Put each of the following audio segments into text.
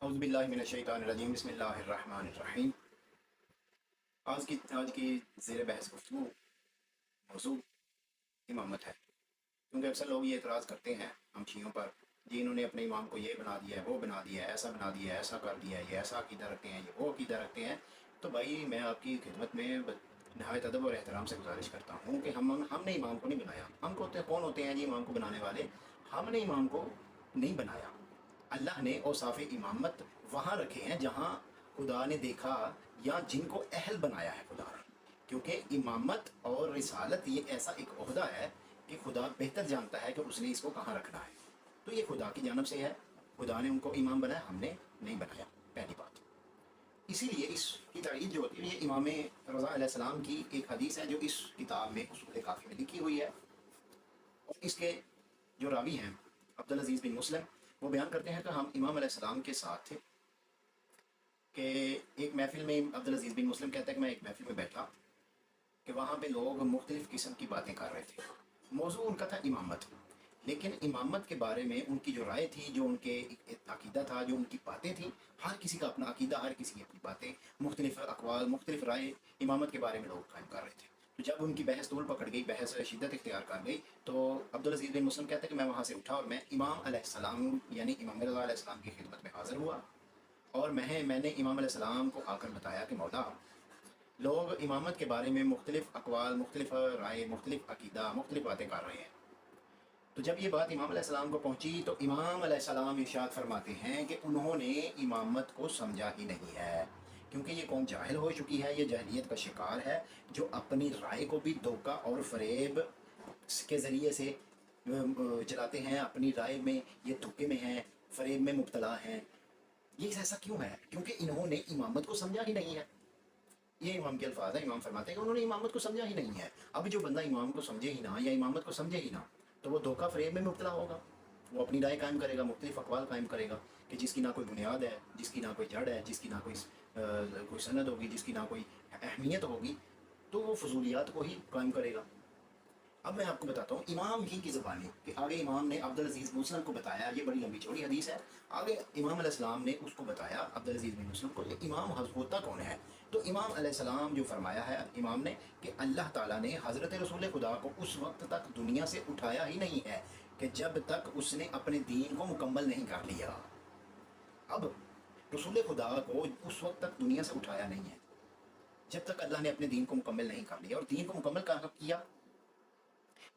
अऊज़ु बिल्लाहि मिनश्शैतानिर्रजीम बिस्मिल्लाहिर्रहमानिर्रहीम। आज की ज़ेर बहस गुफ्तगू मौज़ू इमामत है। क्योंकि अक्सर लोग ये एतराज़ करते हैं हम शियों पर, जी इन्होंने अपने इमाम को ये बना दिया है, वो बना दिया है, ऐसा बना दिया है, ऐसा कर दिया है, ये ऐसा अक़ीदा रखते हैं, ये वो अक़ीदा रखते हैं। तो भाई मैं आपकी खिदमत में नहायत अदब और एहतराम से गुजारिश करता हूँ कि हमने इमाम को नहीं बनाया। हम कौन होते हैं जी इमाम को बनाने वाले? हमने इमाम को नहीं बनाया। अल्लाह ने औसाफ़ इमामत वहाँ रखे हैं जहाँ खुदा ने देखा या जिनको अहल बनाया है खुदा ने। क्योंकि इमामत और रिसालत ये ऐसा एक ओहदा है कि खुदा बेहतर जानता है कि उसने इसको कहाँ रखना है। तो ये खुदा की जानब से है, खुदा ने उनको इमाम बनाया, हमने नहीं बनाया, पहली बात। इसीलिए इसकी तारीफ जो होती है ये इमाम रज़ा अलैहिस्सलाम की एक हदीस है जो इस किताब में उसूल काफ़ी में लिखी हुई है। और इसके जो रावी हैं अब्दुल अज़ीज़ बिन मुस्लिम, वो बयान करते हैं कि हम इमाम अलैहिस्सलाम के साथ थे कि एक महफ़िल में, अब्दुल अज़ीज़ बिन मुस्लिम कहते हैं कि मैं एक महफ़िल में बैठा कि वहाँ पे लोग मुख्तलिफ़ किस्म की बातें कर रहे थे। मौजू उनका था इमामत, लेकिन इमामत के बारे में उनकी जो राय थी, जो उनके अक़ीदा था, जो उनकी बातें थी, हर किसी का अपना अक़ीदा, हर किसी की अपनी बातें, मुख्तलिफ़ अक़वाल, मुख्तलिफ़ राय इमामत के बारे में लोग कायम कर रहे थे। तो जब उनकी बहस तूल पकड़ गई, बहस शिद्दत इख्तियार कर गई, तो अब्दुल अज़ीज़ बिन मुस्लिम कहते हैं कि मैं वहाँ से उठा और मैं इमाम अलैहिस्सलाम यानी इमाम रज़ा अलैहिस्सलाम की खिदमत में हाज़िर हुआ। और मैंने इमाम अलैहिस्सलाम को आकर बताया कि मौला, लोग इमामत के बारे में मुख्तलिफ़ अक़वाल, मुख्तलिफ़ राय, मुख्तलिफ़ अक़ीदा, मुख्तलिफ़ बातें कर रहे हैं। तो जब ये बात इमाम अलैहिस्सलाम को पहुँची तो इमाम अलैहिस्सलाम इरशाद फरमाते हैं कि उन्होंने इमामत को समझा ही नहीं है, क्योंकि ये कौम जाहिल हो चुकी है, ये जहलियत का शिकार है, जो अपनी राय को भी धोखा और फ़रेब के ज़रिए से चलाते हैं। अपनी राय में ये धोखे में हैं, फ़रेब में मुब्तला हैं। ये ऐसा क्यों है? क्योंकि इन्होंने इमामत को समझा ही नहीं है। ये इमाम के अल्फाज है, इमाम फरमाते हैं कि उन्होंने इमामत को समझा ही नहीं है। अब जो बंदा इमाम को समझे ही ना या इमामत को समझे ही ना, तो वो धोखा फ़रेब में मुब्तला होगा। वो अपनी राय कायम करेगा, मुख्तलिफ़ अक़वाल कायम करेगा कि जिसकी ना कोई बुनियाद है, जिसकी ना कोई जड़ है, जिसकी ना कोई सनद होगी, जिसकी ना कोई अहमियत होगी, तो वो फजूलियात को ही कायम करेगा। अब मैं आपको बताता हूँ इमाम ही की ज़बानी कि आगे इमाम ने अब्दुल अज़ीज़ मुस्लिम को बताया, ये बड़ी लंबी चौड़ी हदीस है। आगे इमाम अलैहिस्सलाम ने उसको बताया अब्दुल अज़ीज़ बिन मुस्लिम को, ये इमाम होता कौन है? तो इमाम अलैहिस्सलाम जो फरमाया है इमाम ने कि अल्लाह ताला ने हज़रत रसूल खुदा को उस वक्त तक दुनिया से उठाया ही नहीं है कि जब तक उसने अपने दीन को मुकम्मल नहीं कर लिया। अब रसूल खुदा को उस वक्त तक दुनिया से उठाया नहीं है जब तक अल्लाह ने अपने दीन को मुकम्मल नहीं कर लिया। और दीन को मुकम्मल कब किया?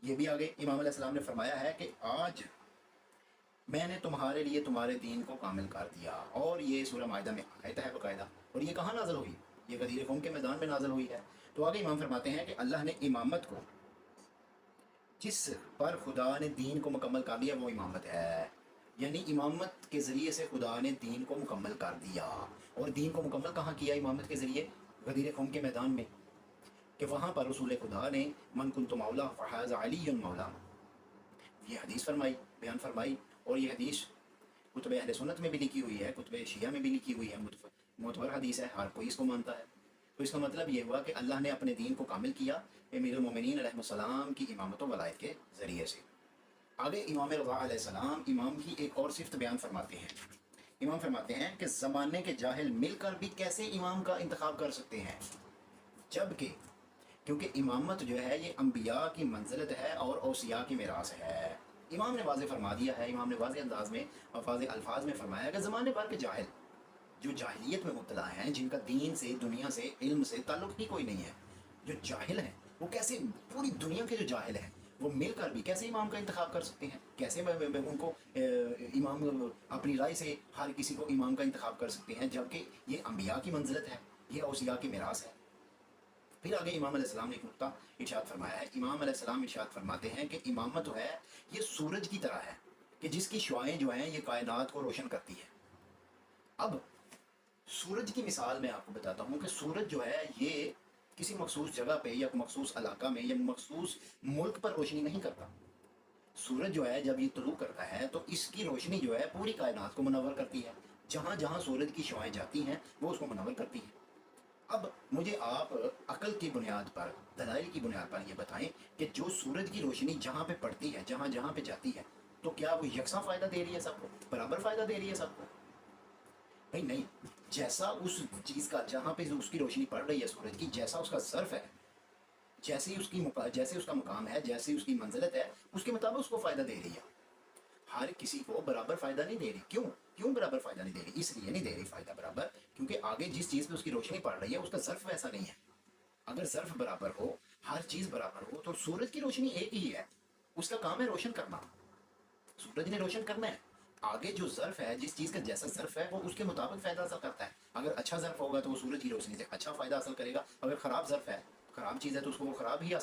ये भी आगे इमाम अलैहिस्सलाम ने फरमाया है कि आज मैंने तुम्हारे लिए तुम्हारे दीन को कामिल कर दिया। और ये सूरह माइदा में आयत है बाकायदा। और ये कहाँ नाज़िल हुई? ये गदीर क़ौम के मैदान में नाज़िल हुई है। तो आगे इमाम फरमाते हैं कि अल्लाह ने इमामत को, जिस पर खुदा ने दीन को मुकम्मल कर दिया, वो इमामत है। यानी इमामत के ज़रिए से खुदा ने दीन को मुकम्मल कर दिया। और दीन को मुकम्मल कहाँ किया? इमामत के ज़रिए गदीर क़ौम के मैदान में, कि वहाँ पर रसूल खुदा ने मन कुन्तु मौला फ़हाज़ा अली मौला, ये हदीस फरमाई, बयान फरमाई। और ये हदीस कुतुब अहले सुन्नत में भी लिखी हुई है, कुतुब शिया में भी लिखी हुई है, मुतबर हदीस है, हर कोई इसको मानता है। तो इसका मतलब ये हुआ कि अल्लाह ने अपने दीन को कामिल किया अमीरुल मोमिनीन अलैहिस्सलाम की इमामत व वलायत के ज़रिए से। आगे इमाम रज़ा अलैहिस्सलाम इमाम की एक और सिफ़त बयान फरमाते हैं। इमाम फरमाते हैं कि ज़माने के जाहिल मिलकर भी कैसे इमाम का इंतखाब कर सकते हैं, जबकि क्योंकि इमामत जो है ये अम्बिया की मंजिलत है और औसिया की मिरास है। इमाम ने वाज़े फरमा दिया है, इमाम ने वाज़े अंदाज में और वाज़े अल्फाज में फरमाया कि ज़माने भर के जाहिल, जो जाहिलियत में मुब्तला हैं, जिनका दीन से, दुनिया से, इल्म से ताल्लुक़ ही कोई नहीं है, जो जाहिल हैं, वो कैसे, पूरी दुनिया के जो जाहिल हैं, वो मिलकर भी कैसे इमाम का इंतखाब कर सकते हैं? कैसे उनको इमाम अपनी राय से हर किसी को इमाम का इंतखाब कर सकते हैं, जबकि ये अम्बिया की मंजिलत है, ये औसिया की मिरास है। फिर आगे इमाम अलैहिस्सलाम ने एक नुक्ता इरशाद फरमाया है। इमाम अलैहिस्सलाम इरशाद फरमाते हैं कि इमामत जो है ये सूरज की तरह है कि जिसकी शुआएं जो हैं ये कायनात को रोशन करती है। अब सूरज की मिसाल मैं आपको बताता हूँ कि सूरज जो है ये किसी मखसूस जगह पे या मखसूस इलाका में या मखसूस मुल्क पर रोशनी नहीं करता। सूरज जो है जब ये तुलू करता है तो इसकी रोशनी जो है पूरी कायनात को मुनव्वर करती है। जहाँ जहाँ सूरज की शुआएं जाती हैं वो उसको मुनव्वर करती हैं। अब मुझे आप अकल की बुनियाद पर, दलाइल की बुनियाद पर ये बताएं कि जो सूरज की रोशनी जहाँ पे पड़ती है, जहाँ जहाँ पे जाती है, तो क्या वो यकसा फ़ायदा दे रही है सबको, बराबर फ़ायदा दे रही है सबको? بھائی نہیں، جیسا اس چیز کا جہاں پہ اس کی روشنی پڑ رہی ہے سورج کی، جیسا اس کا ظرف ہے، جیسے اس کا مقام ہے، جیسے اس کی منزلت ہے، اس کے مطابق اس کو فائدہ دے رہی ہے. ہر کسی کو برابر فائدہ نہیں دے رہی. کیوں برابر فائدہ نہیں دے رہی؟ اس لیے نہیں دے رہی فائدہ برابر کیونکہ آگے جس چیز پہ اس کی روشنی پڑ رہی ہے اس کا ظرف ویسا نہیں ہے. اگر ظرف برابر ہو، ہر چیز برابر ہو، تو سورج کی روشنی ایک ہی ہے، اس کا کام ہے روشن کرنا. سورج نے روشن کرنا ہے. آگے جو ظرف ہے، جس چیز کا جیسا ظرف ہے، وہ اس کے مطابق فائدہ حاصل کرتا ہے. اگر اچھا ظرف ہوگا تو وہ سورج کی روشنی سے اچھا فائدہ حاصل کرے گا. اگر خراب ظرف ہے، خراب چیز ہے، تو اس کو وہ خراب ہی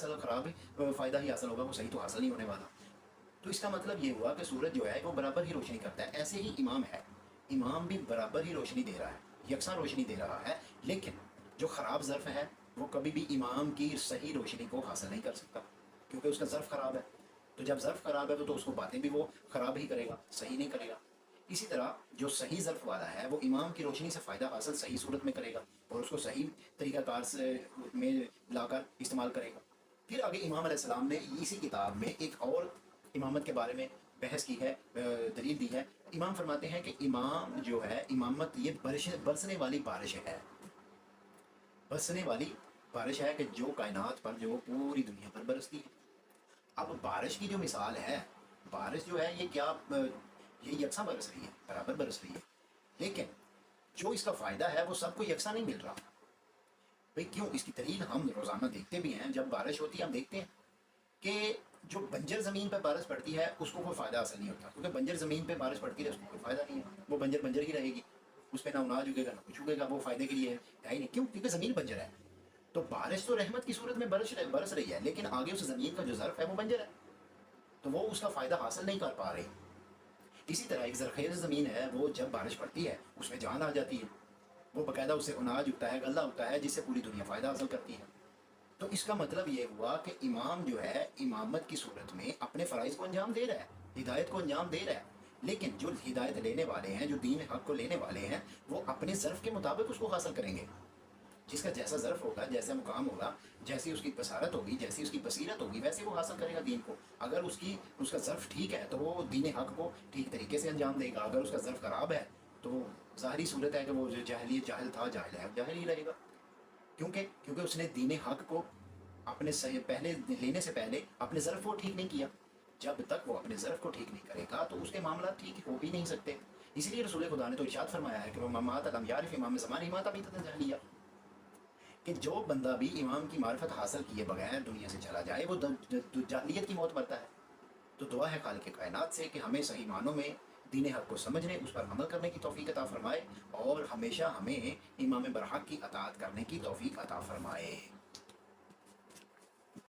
فائدہ ہی حاصل ہوگا، وہ صحیح تو حاصل نہیں ہونے والا. تو اس کا مطلب یہ ہوا کہ سورج جو ہے وہ برابر ہی روشنی کرتا ہے. ایسے ہی امام ہے، امام بھی برابر ہی روشنی دے رہا ہے، یکساں روشنی دے رہا ہے. لیکن جو خراب ظرف ہے وہ کبھی بھی امام کی صحیح روشنی کو حاصل نہیں کر سکتا کیونکہ اس کا ظرف خراب ہے. تو جب ظرف خراب ہے تو اس کو باتیں بھی وہ خراب ہی کرے گا، صحیح نہیں کرے گا. اسی طرح جو صحیح ظرف والا ہے وہ امام کی روشنی سے فائدہ حاصل صحیح صورت میں کرے گا اور اس کو صحیح طریقہ کار سے میں لا کر استعمال کرے گا. پھر آگے امام علیہ السلام نے اسی کتاب میں ایک اور امامت کے بارے میں بحث کی ہے، دلیل دی ہے. امام فرماتے ہیں کہ امام جو ہے، امامت یہ برسنے والی بارش ہے. برسنے والی بارش ہے کہ جو کائنات پر، جو پوری دنیا پر برستی ہے. اب بارش کی جو مثال ہے، بارش جو ہے یہ کیا، یہ یکساں برس رہی ہے، برابر برس رہی ہے. لیکن جو اس کا فائدہ ہے وہ سب کو یکساں نہیں مل رہا. بھئی کیوں؟ اس کی دلیل ہم روزانہ دیکھتے بھی ہیں. جب بارش ہوتی ہے ہم دیکھتے ہیں کہ جو بنجر زمین پہ بارش پڑتی ہے اس کو کوئی فائدہ حاصل نہیں ہوتا کیونکہ بنجر زمین پہ بارش پڑتی ہے اس کو کوئی فائدہ نہیں ہے. وہ بنجر بنجر ہی رہے گی، اس پہ نہ اناج اگے گا نہ کچھ اگے گا. وہ فائدے کے لیے ہے ہی نہیں. کیوں؟ کیونکہ زمین بنجر ہے. تو بارش تو رحمت کی صورت میں برس رہی ہے، لیکن آگے اس زمین کا جو ظرف ہے وہ بنجر ہے، تو وہ اس کا فائدہ حاصل نہیں کر پا رہی. اسی طرح ایک زرخیز زمین ہے، وہ جب بارش پڑتی ہے اس میں جان آ جاتی ہے، وہ باقاعدہ اس سے اناج اگتا ہے، غلہ اگتا ہے، جس سے پوری دنیا فائدہ حاصل کرتی ہے. تو اس کا مطلب یہ ہوا کہ امام جو ہے امامت کی صورت میں اپنے فرائض کو انجام دے رہا ہے، ہدایت کو انجام دے رہا ہے. لیکن جو ہدایت لینے والے ہیں، جو دین حق کو لینے والے ہیں، وہ اپنے ظرف کے مطابق اس کو حاصل کریں گے. جس کا جیسا ظرف ہوگا، جیسا مقام ہوگا، جیسی اس کی بصارت ہوگی، جیسی اس کی بصیرت ہوگی، ویسے وہ حاصل کرے گا دین کو. اگر اس کا ظرف ٹھیک ہے تو وہ دین حق کو ٹھیک طریقے سے انجام دے گا. اگر اس کا ظرف خراب ہے تو وہ ظاہری صورت ہے کہ وہ جو جاہل تھا، جاہل ہے، جاہل ہی رہے گا. کیونکہ اس نے دین حق کو اپنے پہلے لینے سے پہلے اپنے ظرف کو ٹھیک نہیں کیا. جب تک وہ اپنے ظرف کو ٹھیک نہیں کرے گا تو اس کے معاملات ٹھیک ہو بھی نہیں سکتے. اسی لیے رسول خدا نے تو ارشاد فرمایا ہے کہ وہ مات لم یعرف امام زمان مات ابیۃ جاہلیہ، کہ جو بندہ بھی امام کی معرفت حاصل کیے بغیر دنیا سے چلا جائے وہ جاہلیت کی موت مرتا ہے. تو دعا ہے خالق کائنات سے کہ ہمیں صحیح معنوں میں دین حق کو سمجھنے، اس پر عمل کرنے کی توفیق عطا فرمائے اور ہمیشہ ہمیں امام برحق کی اطاعت کرنے کی توفیق عطا فرمائے.